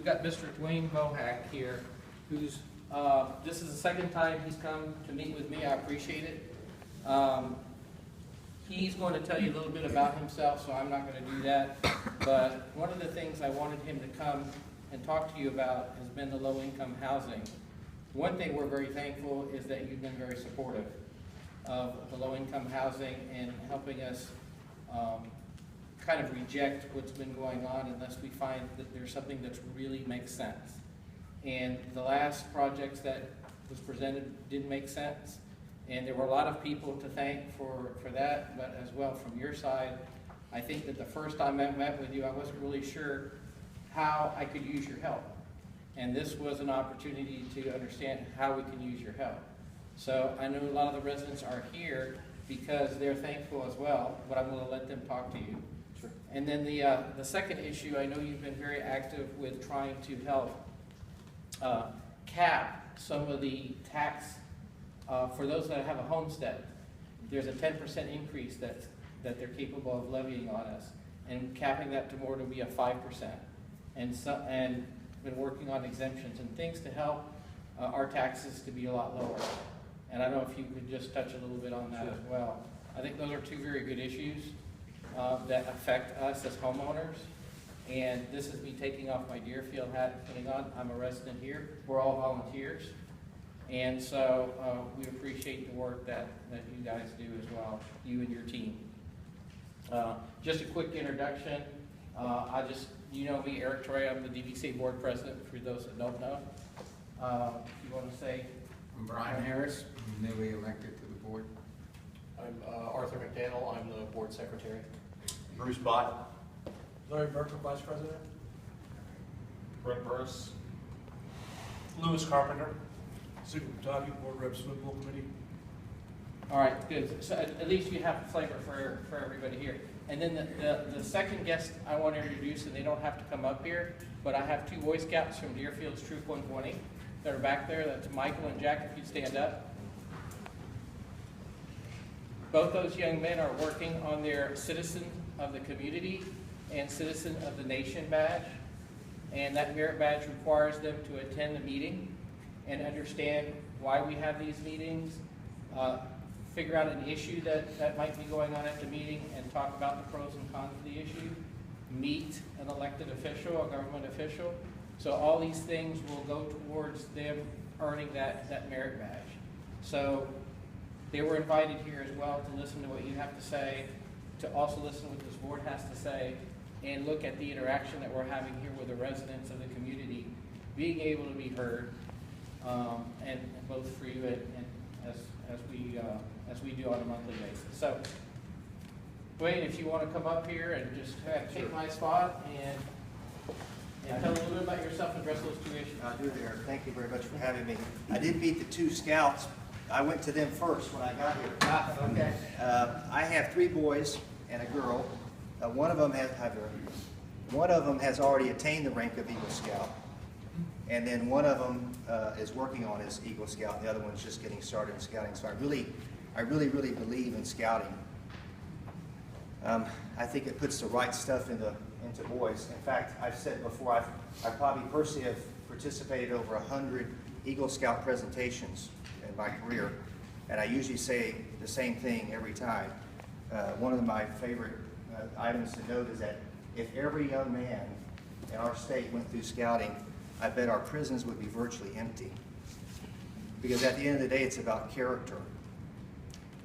we've got Mr. Dwayne Bohac here, who's, this is the second time he's come to meet with me. I appreciate it. He's going to tell you a little bit about himself, so I'm not going to do that. But one of the things I wanted him to come and talk to you about has been the low-income housing. One thing we're very thankful is that you've been very supportive of the low-income housing and helping us kind of reject what's been going on unless we find that there's something that really makes sense. And the last projects that was presented didn't make sense. And there were a lot of people to thank for that, but as well from your side, I think that the first time I met with you, I wasn't really sure how I could use your help. And this was an opportunity to understand how we can use your help. So I know a lot of the residents are here because they're thankful as well, but I'm going to let them talk to you. Sure. And then the second issue, I know you've been very active with trying to help cap some of the tax for those that have a homestead. There's a 10% increase that they're capable of levying on us, and capping that to more to be a 5%. And been working on exemptions and things to help our taxes to be a lot lower. And I don't know if you could just touch a little bit on that. Sure. As well. I think those are two very good issues that affect us as homeowners. And this is me taking off my Deerfield hat and putting on. I'm a resident here. We're all volunteers. And so we appreciate the work that you guys do as well, you and your team. Just a quick introduction. You know me, Eric Troy, I'm the DVC board president, for those that don't know. If you want to say? I'm Brian Harris, newly elected to the board. I'm Arthur McDaniel, I'm the board secretary. Bruce Bott. Larry Burke, vice president. Brett Burris. Lewis Carpenter. Sigmund Pataki, board rep, swimming pool committee. All right, good. So at least you have a flavor for everybody here. And then the second guest I want to introduce, and they don't have to come up here, but I have two Boy Scouts from Deerfield's Troop 120 that are back there. That's Michael and Jack, if you'd stand up. Both those young men are working on their Citizen of the Community and Citizen of the Nation badge. And that merit badge requires them to attend the meeting and understand why we have these meetings, figure out an issue that might be going on at the meeting and talk about the pros and cons of the issue, meet an elected official, a government official. So all these things will go towards them earning that merit badge. So they were invited here as well to listen to what you have to say, to also listen to what this board has to say, and look at the interaction that we're having here with the residents of the community, being able to be heard, and both for you and as we do on a monthly basis. So, Dwayne, if you want to come up here and just take my spot and tell a little bit about yourself and address those two issues. I'll do it, Eric. Thank you very much for having me. I did meet the two scouts. I went to them first when I got here. Okay. I have three boys and a girl. One of them has already attained the rank of Eagle Scout, and then one of them is working on his Eagle Scout. The other one's just getting started in scouting. So I really believe in scouting. I think it puts the right stuff into boys. In fact, I've said before, I probably personally have participated over 100 Eagle Scout presentations in my career, and I usually say the same thing every time. One of my favorite items to note is that if every young man in our state went through scouting, I bet our prisons would be virtually empty. Because at the end of the day, it's about character.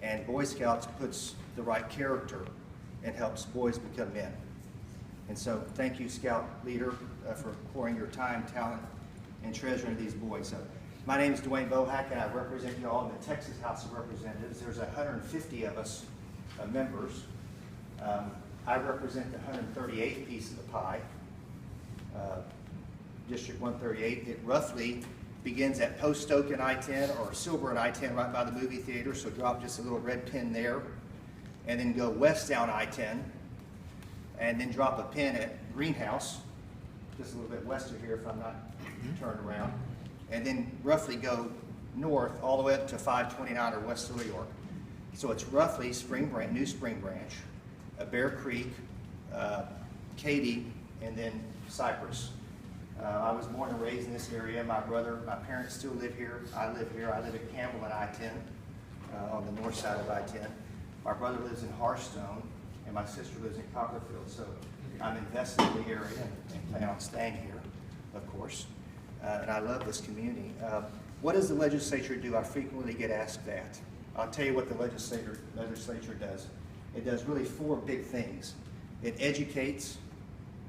And Boy Scouts puts the right character and helps boys become men. And so thank you, Scout Leader, for pouring your time, talent, and treasure into these boys. So, my name is Dwayne Bohac, and I represent you all in the Texas House of Representatives. There's 150 of us members. I represent the 138th piece of the pie, District 138. It roughly begins at Post Oak and I-10 or Silver and I-10 right by the movie theater, so drop just a little red pin there, and then go west down I-10, and then drop a pin at Greenhouse, just a little bit west of here if I'm not turned around, and then roughly go north all the way up to 529 or West Little York. So it's roughly New Spring Branch, Bear Creek, Katy, and then Cypress. I was born and raised in this area. My parents still live here. I live here. I live at Campbell and I-10 on the north side of I-10. My brother lives in Harstone, and my sister lives in Copperfield. So I'm invested in the area and plan on staying here, of course. And I love this community. What does the legislature do? I frequently get asked that. I'll tell you what the legislature does. It does really 4 big things. It educates.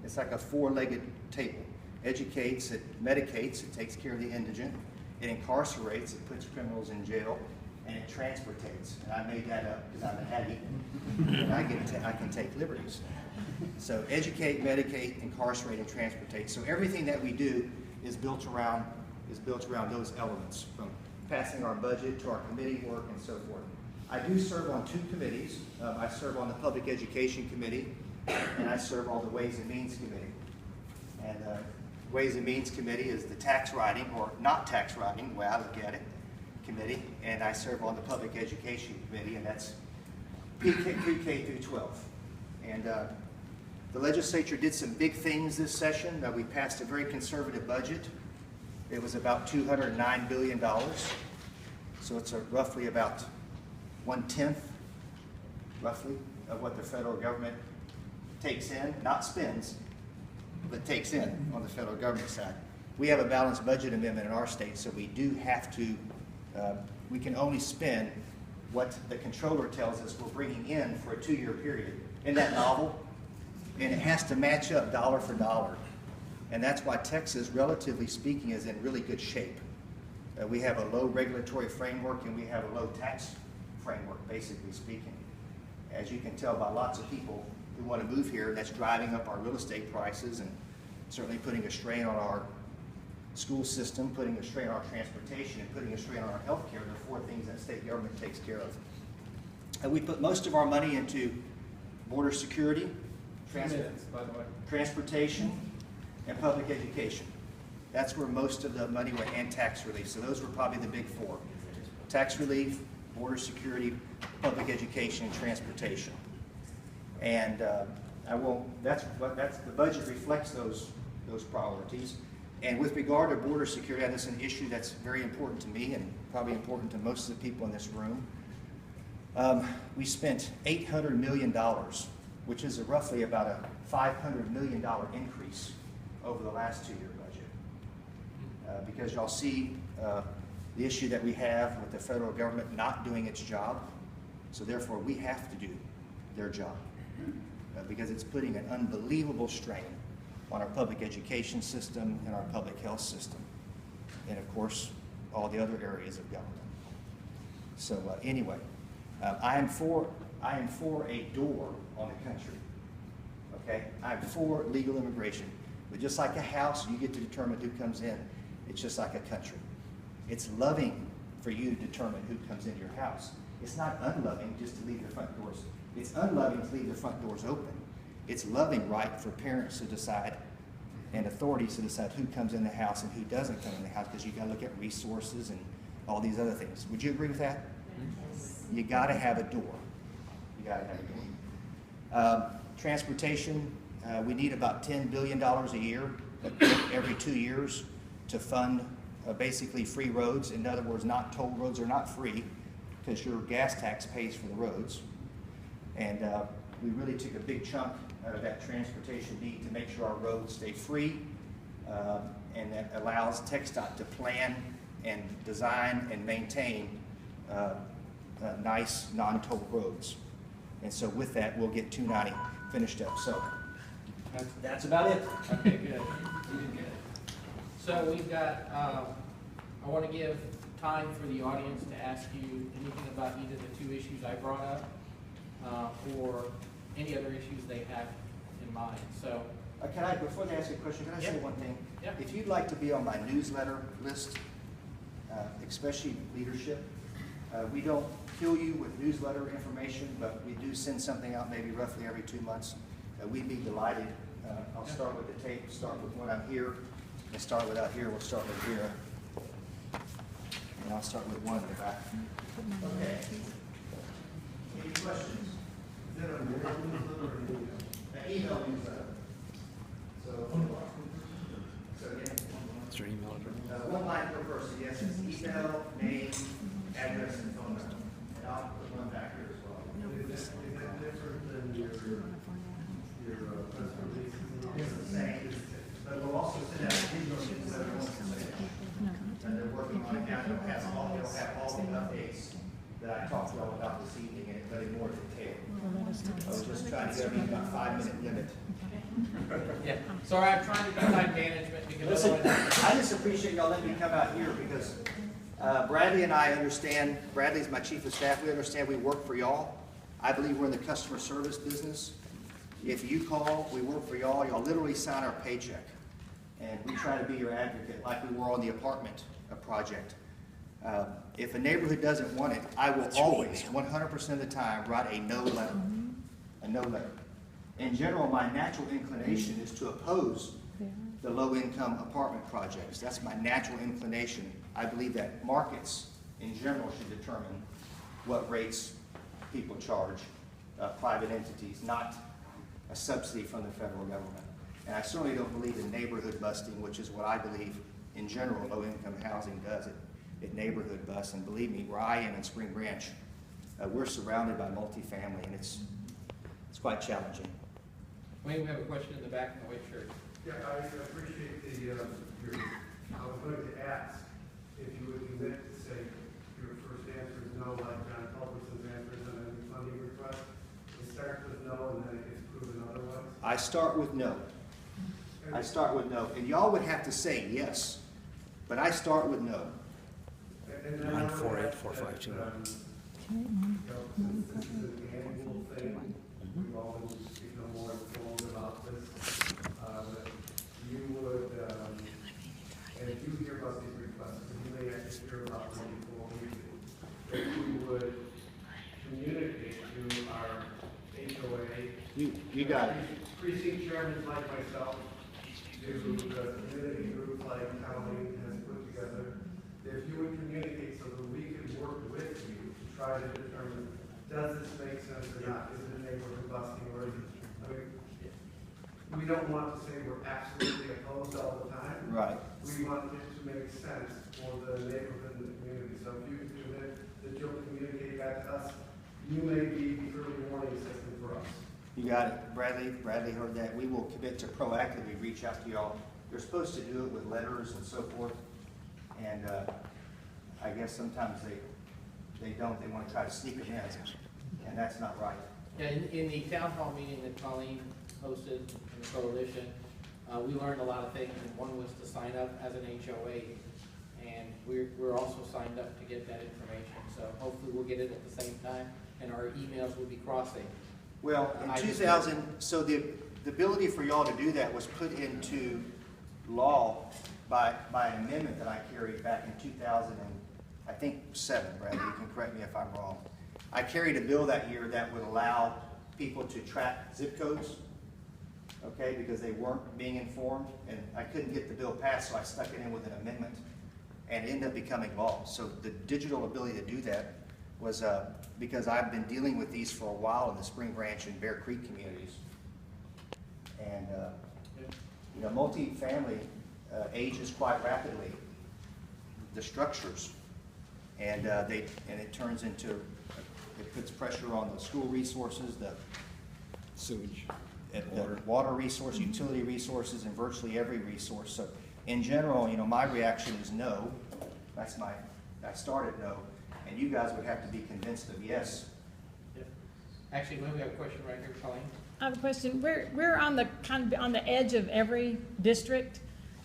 It's like a 4-legged table. Educates, it medicates, it takes care of the indigent. It incarcerates, it puts criminals in jail, and it transportates. And I made that up because I'm a Hattie, and I can take liberties. So educate, medicate, incarcerate, and transportate. So everything that we do is built around those elements, from passing our budget to our committee work and so forth. I do serve on 2 committees. I serve on the Public Education Committee, and I serve on the Ways and Means Committee. And Ways and Means Committee is the tax writing, or not tax writing, the way I look at it, committee, and I serve on the Public Education Committee, and that's pre-K through 12. And the legislature did some big things this session. We passed a very conservative budget. It was about $209 billion. So it's roughly about 1/10, roughly, of what the federal government takes in, not spends, but takes in on the federal government side. We have a balanced budget amendment in our state, so we do have to, we can only spend what the controller tells us we're bringing in for a 2-year period. Isn't that novel? And it has to match up dollar for dollar. And that's why Texas, relatively speaking, is in really good shape. We have a low regulatory framework and we have a low tax framework, basically speaking. As you can tell by lots of people who want to move here, that's driving up our real estate prices and certainly putting a strain on our school system, putting a strain on our transportation, and putting a strain on our health care. There are 4 things that state government takes care of. And we put most of our money into border security, transportation, and public education. That's where most of the money went, and tax relief. So those were probably the big 4. Tax relief, border security, public education, and transportation. And the budget reflects those priorities. And with regard to border security, that's an issue that's very important to me and probably important to most of the people in this room. We spent $800 million, which is roughly about a $500 million increase over the last 2-year budget. Because y'all see the issue that we have with the federal government not doing its job. So therefore, we have to do their job. Because it's putting an unbelievable strain on our public education system and our public health system. And of course, all the other areas of government. So anyway, I am for a door on the country. Okay? I'm for legal immigration. But just like a house, you get to determine who comes in. It's just like a country. It's loving for you to determine who comes into your house. It's not unloving just to leave the front doors. It's unloving to leave the front doors open. It's loving right for parents to decide and authorities to decide who comes in the house and who doesn't come in the house, because you got to look at resources and all these other things. Would you agree with that? Yes. You got to have a door. You got to have a door. Transportation, we need about $10 billion a year, every 2 years, to fund basically free roads. In other words, not toll roads are not free because your gas tax pays for the roads. And we really took a big chunk out of that transportation need to make sure our roads stay free, and that allows TxDOT to plan and design and maintain nice non-toll roads. And so with that, we'll get 290 finished up. So that's about it. Okay, good. You did good. So we've got, I want to give time for the audience to ask you anything about either the 2 issues I brought up or any other issues they have in mind. So, can I, before they ask you a question, can I say one thing? Yep. If you'd like to be on my newsletter list, especially leadership, we don't kill you with newsletter information, but we do send something out maybe roughly every 2 months. We'd be delighted. I'll start with the tape, start with when I'm here, and start with out here. We'll start with here. And I'll start with one in the back. Okay. Any questions? Is that an email newsletter? So again, What's your email address? One line per person, yes, it's email, name, address, and phone number. And I'll put one back here as well. Is that different than your press release? It's the same, but we'll also send out digital newsletter once a day. And they're working on it now, they'll have all the updates that I talked to y'all about this evening, but in more detail. I was just trying to get everything about 5-minute limit. Yeah, sorry, I'm trying to do time management because Listen, otherwise. I just appreciate y'all letting me come out here because Bradley and I understand, Bradley's my chief of staff, we understand we work for y'all. I believe we're in the customer service business. If you call, we work for y'all, y'all literally sign our paycheck. And we try to be your advocate like we were on the apartment project. If a neighborhood doesn't want it, I will always, 100% of the time, write a no letter. A no letter. In general, my natural inclination is to oppose the low-income apartment projects. That's my natural inclination. I believe that markets, in general, should determine what rates people charge private entities, not a subsidy from the federal government. And I certainly don't believe in neighborhood busting, which is what I believe, in general, low-income housing does. It neighborhood busts, and believe me, where I am in Spring Branch, we're surrounded by multifamily, and it's quite challenging. Wayne, we have a question in the back in the white shirt. Yeah, I appreciate I was going to ask if you would commit to say your first answer is no, like John Culberson's answer is on any funding request. It starts with no and then it gets proven otherwise. I start with no. I start with no. And y'all would have to say yes, but I start with no. 948-452. Since this is an annual thing, we've always become more informed about this. You would, and if you hear about these requests, and you may actually hear about them before we do, if you would communicate to our HOA. You got it. Precinct chairmen like myself, to the community group like Colleen has put together, if you would communicate so that we could work with you to try to determine, does this make sense or not? Is it neighborhood busting or is it, we don't want to say we're absolutely opposed all the time. Right. We want it to make sense for the neighborhood and the community. So if you commit that you'll communicate that to us, you may be the early warning system for us. You got it. Bradley heard that. We will commit to proactively reach out to y'all. You're supposed to do it with letters and so forth. And I guess sometimes they don't. They want to try to sneak it in. And that's not right. Yeah, in the town hall meeting that Colleen hosted in the coalition, we learned a lot of things, and one was to sign up as an HOA, and we're also signed up to get that information, so hopefully we'll get it at the same time, and our emails will be crossing. Well, in 2000, so the ability for y'all to do that was put into law by an amendment that I carried back in 2007, Bradley, you can correct me if I'm wrong. I carried a bill that year that would allow people to track zip codes, okay, because they weren't being informed, and I couldn't get the bill passed, so I stuck it in with an amendment, and it ended up becoming law. So the digital ability to do that was because I've been dealing with these for a while in the Spring Branch and Bear Creek communities. And, you know, multifamily ages quite rapidly, the structures, and it turns into, it puts pressure on the school resources, the Sewage. the water resource, utility resources, and virtually every resource. So in general, you know, my reaction is no. I started no, and you guys would have to be convinced of yes. Actually, we have a question right here, Colleen. I have a question. We're on the kind of on the edge of every district,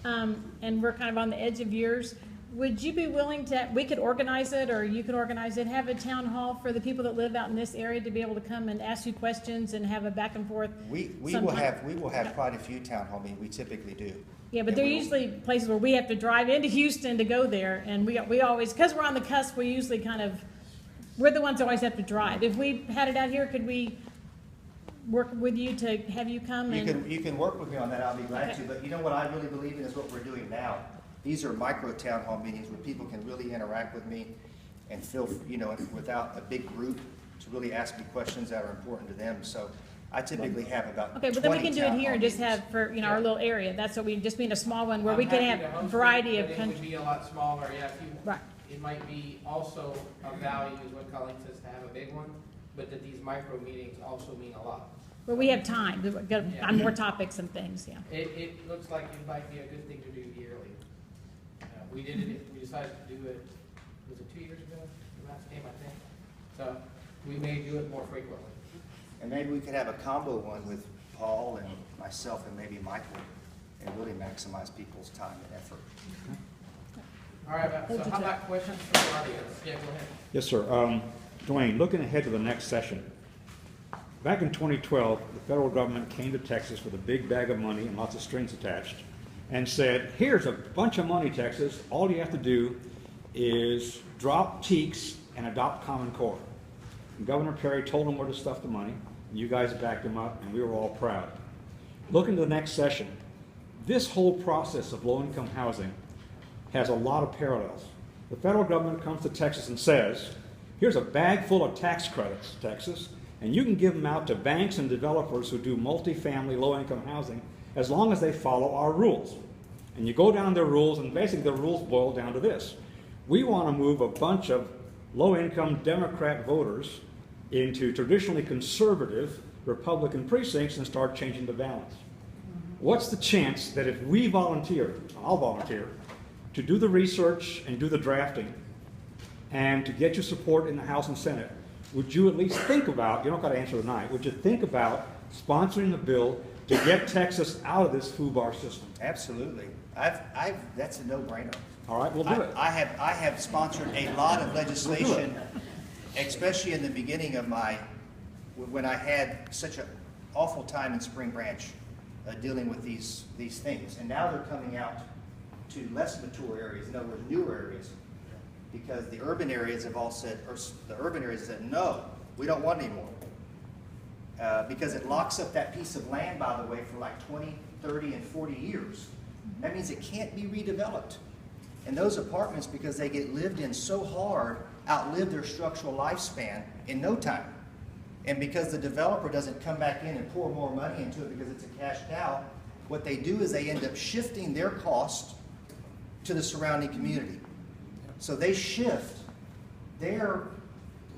and we're kind of on the edge of yours. Would you be willing to, we could organize it, or you could organize it, have a town hall for the people that live out in this area to be able to come and ask you questions and have a back and forth? We will have quite a few town hall meetings. We typically do. Yeah, but they're usually places where we have to drive into Houston to go there, and we always, because we're on the cusp, we usually we're the ones that always have to drive. If we had it out here, could we work with you to have you come? You can work with me on that. I'll be glad to. But you know what I really believe in is what we're doing now. These are micro town hall meetings where people can really interact with me and feel, you know, without a big group to really ask me questions that are important to them. So I typically have about 20 Okay, but then we can do it town here hall and just meetings. have for, our little area. That's what we, just be in a small one where I'm we can happy to have host a it, variety of but it would countries. be a lot smaller, yeah, if you, Right. it might be also of value, is what Colleen says, to have a big one, but that these micro meetings also mean a lot. But we have time, we've got on more topics and things, yeah. It looks like it might be a good thing to do yearly. We did it, we decided to do it, was it 2 years ago, the last game, I think? So, we may do it more frequently. And maybe we could have a combo one with Paul and myself and maybe Michael, and really maximize people's time and effort. All right, so how about questions from the audience? Yeah, go ahead. Yes, sir. Dwayne, looking ahead to the next session. Back in 2012, the federal government came to Texas with a big bag of money and lots of strings attached and said, here's a bunch of money, Texas. All you have to do is drop TEEX and adopt Common Core. And Governor Perry told them where to stuff the money, and you guys backed him up, and we were all proud. Looking to the next session, this whole process of low-income housing has a lot of parallels. The federal government comes to Texas and says, here's a bag full of tax credits, Texas, and you can give them out to banks and developers who do multifamily low-income housing as long as they follow our rules. And you go down their rules, and basically the rules boil down to this. We want to move a bunch of low-income Democrat voters into traditionally conservative Republican precincts and start changing the balance. What's the chance that if we volunteer, I'll volunteer, to do the research and do the drafting and to get your support in the House and Senate, would you at least think about, you don't got to answer tonight, would you think about sponsoring a bill to get Texas out of this FUBAR system? Absolutely. That's a no-brainer. All right, we'll do it. I have sponsored a lot of legislation, especially in the beginning of when I had such an awful time in Spring Branch dealing with these things. And now they're coming out to less mature areas, in other words, newer areas, because the urban areas have all said, or the urban areas have said, no, we don't want any more. Because it locks up that piece of land, by the way, for like 20, 30, and 40 years. That means it can't be redeveloped. And those apartments, because they get lived in so hard, outlive their structural lifespan in no time. And because the developer doesn't come back in and pour more money into it because it's a cash cow, what they do is they end up shifting their cost to the surrounding community. So they shift their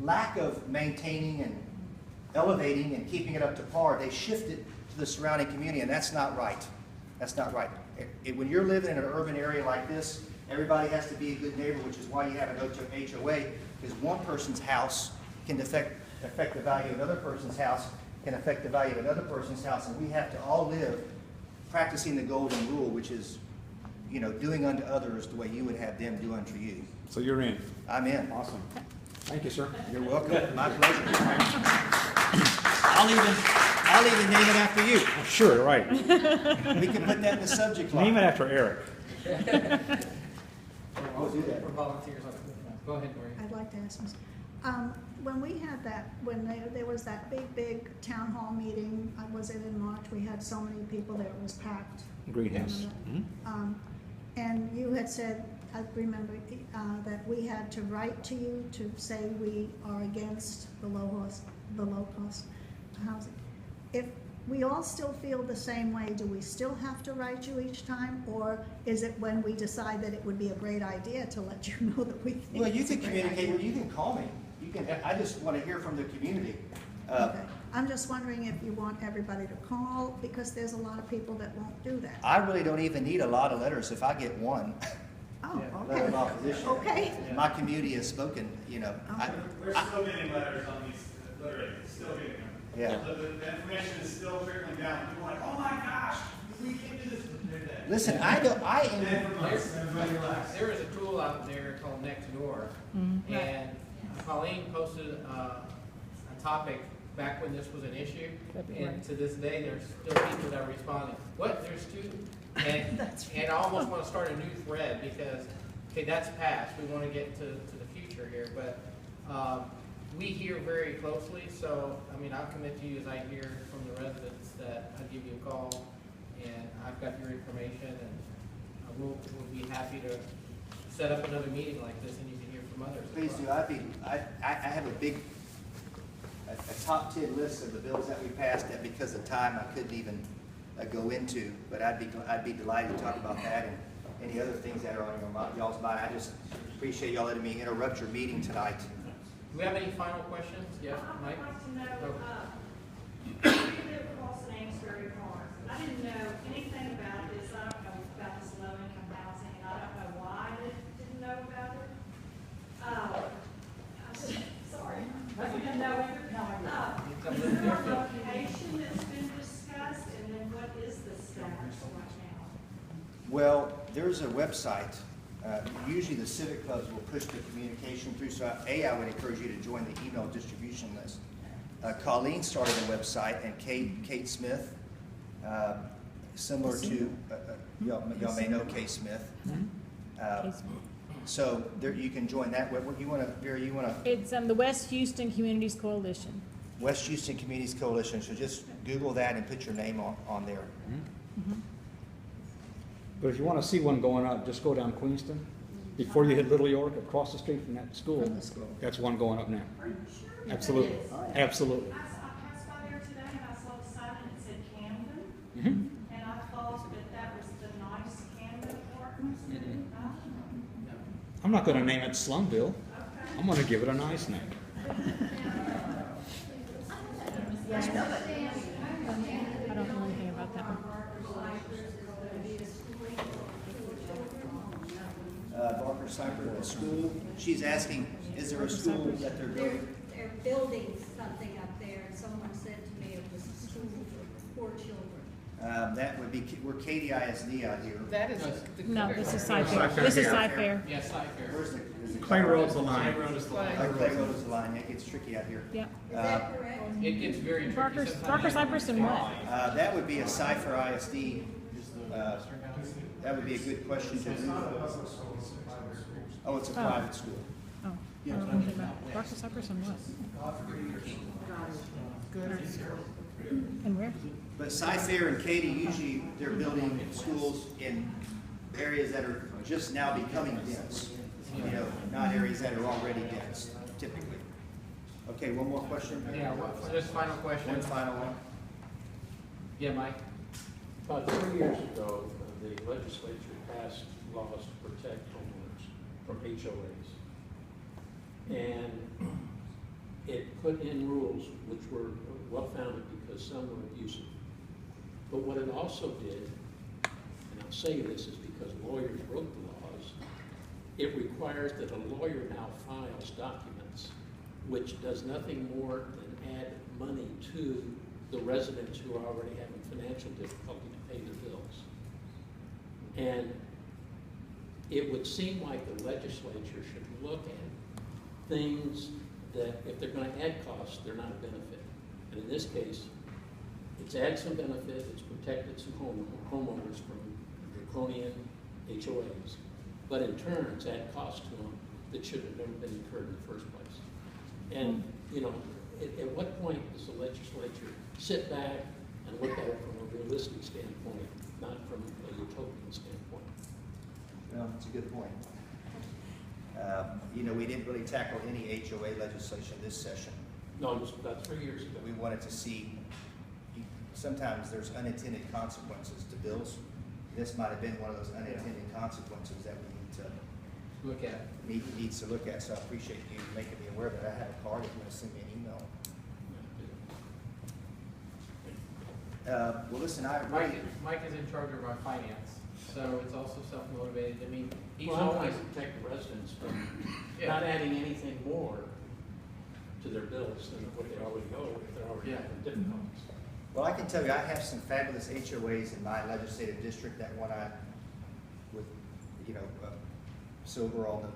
lack of maintaining and elevating and keeping it up to par, they shift it to the surrounding community, and that's not right. That's not right. When you're living in an urban area like this, everybody has to be a good neighbor, which is why you have an HOA, because one person's house can affect the value of another person's house, can affect the value of another person's house, and we have to all live practicing the golden rule, which is, doing unto others the way you would have them do unto you. So you're in. I'm in. Awesome. Thank you, sir. You're welcome. My pleasure. I'll even name it after you. Sure, right. We can put that in the subject line. Name it after Eric. We'll do that. For volunteers, go ahead, Maria. I'd like to ask when we had that, when there was that big town hall meeting, was it in March? We had so many people there, it was packed. Greenhouse. And you had said, I remember, that we had to write to you to say we are against the low cost housing. If we all still feel the same way, do we still have to write you each time? Or is it when we decide that it would be a great idea to let you know that we think Well, you it's a can great communicate, idea? you can call me. I just want to hear from the community. Okay. I'm just wondering if you want everybody to call, because there's a lot of people that won't do that. I really don't even need a lot of letters if I get one. Oh, Letter okay. of opposition. Okay. My community has spoken, We're still getting letters on these, literally, still getting them. Yeah. The information is still trickling down. People are like, oh my gosh, we can't do this. Listen, Everybody relax. There is a tool out there called Nextdoor, and Colleen posted a topic back when this was an issue, and to this day, there's still people that are responding. What? There's two? And I almost want to start a new thread because, okay, that's past. We want to get to the future here, but we hear very closely. So, I'll commit to you as I hear from the residents that I'll give you a call, and I've got your information, and we'll be happy to set up another meeting like this, and you can hear from others. Please do. I have a a top 10 list of the bills that we passed that because of time I couldn't even go into, but I'd be delighted to talk about that and any other things that are on y'all's mind. I just appreciate y'all letting me interrupt your meeting tonight. Do we have any final questions? Yeah, Mike? I'd like to know, Go. you live across an Amesbury Park. I didn't know anything about this. I don't know about this low-income housing, and I don't know why I didn't know about it. Sorry. I didn't know it. Is there a location that's been discussed, and then what is the status right now? Well, there's a website. Usually the civic clubs will push the communication through, so I would encourage you to join the email distribution list. Colleen started a website, and Kate Smith, similar to, y'all may know Kate Smith. So there, you can join that. What you want to, Vera, you want to? It's the West Houston Communities Coalition. West Houston Communities Coalition. So just Google that and put your name on there. But if you want to see one going up, just go down Queenston. Before you hit Little York, across the street from that school, that's one going up now. Are you sure? Absolutely, It is. absolutely. I passed by there today and I saw the sign and it said Camden, Mhm. and I thought that was the nice Camden apartments. I'm not going to name it Slumville. Okay. I'm going to give it a nice name. I don't know anything about that one. Barker Cypress, the school. She's asking, is there a school that they're building? They're building something up there, and someone said to me it was a school for poor children. That would be, we're Katy ISD out here. That is. No, this is Cy-Fair. This is Cy-Fair. Yeah, Cy-Fair. Where's the? Is it Clay Road's the line. Clay Road is the line. Yeah, it gets tricky out here. Yeah. Is that correct? It gets very tricky. Barker, sometimes. Cypress, and what? That would be a Cypher ISD. That would be a good question to do. Oh, it's a private school. Oh, I don't know anything about it. Barker, Cypress, and what? And where? But Cypher and Katy, usually they're building schools in areas that are just now becoming dense. You know, not areas that are already dense, typically. Okay, one more question? Yeah, just final question. One final one. Yeah, Mike? About 3 years ago, the legislature passed laws to protect homeowners from HOAs. And it put in rules which were well-founded because some were abusive. But what it also did, and I'll say this is because lawyers wrote the laws, it requires that a lawyer now files documents which does nothing more than add money to the residents who are already having financial difficulty to pay their bills. And it would seem like the legislature should look at things that if they're going to add costs, they're not a benefit. And in this case, it's add some benefit, it's protected some homeowners from draconian HOAs, but in turn, it's add cost to them that should have never been incurred in the first place. And, you know, at what point does the legislature sit back and look at it from a realistic standpoint, not from a utopian standpoint? Well, that's a good point. You know, we didn't really tackle any HOA legislation this session. No, it was about 3 years ago. We wanted to see, sometimes there's unintended consequences to bills. This might have been one of those unintended consequences that we need to Look at. needs to look at, so I appreciate you making me aware of that. I have a card if you want to send me an email. Well, listen, Mike is in charge of our finance, so it's also self-motivated. I mean, he's Well, I'm always. trying to protect the residents from Yeah. not adding anything more to their bills than what they already owe if they're already Yeah. having difficulties. well, I can tell you, I have some fabulous HOAs in my legislative district. That one I, with, you know, Silver on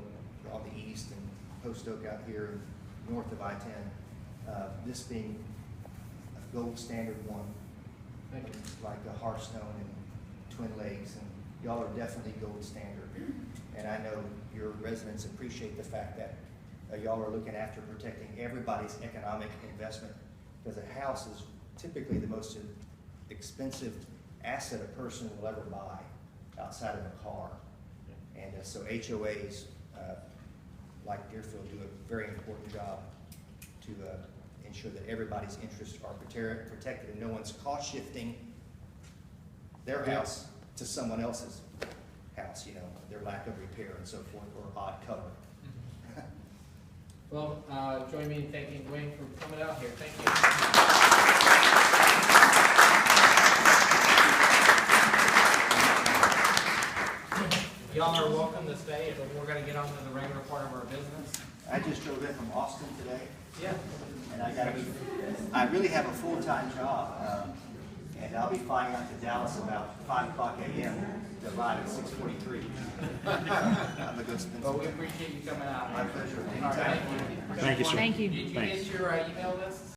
the east and Post Oak out here north of I-10. This being a gold standard one, Thank you. like a Hearthstone and Twin Lakes, and y'all are definitely gold standard. And I know your residents appreciate the fact that y'all are looking after protecting everybody's economic investment, because a house is typically the most expensive asset a person will ever buy outside of a car. And so HOAs, like Deerfield, do a very important job to ensure that everybody's interests are protected and no one's cost shifting their house to someone else's house, you know, their lack of repair and so forth, or odd cover. Well, join me in thanking Dwayne for coming out here. Thank you. Y'all are welcome to stay, but we're gonna get on to the regular part of our business. I just drove in from Austin today, Yeah. and I really have a full-time job, and I'll be flying out to Dallas about 5 o'clock a.m. to arrive at 6:43. I'm gonna go spend Well, some we time. appreciate you coming out. My pleasure. All right, Anytime. thank you. Thank you, sir. Thank you. Did you Thanks. get your email list?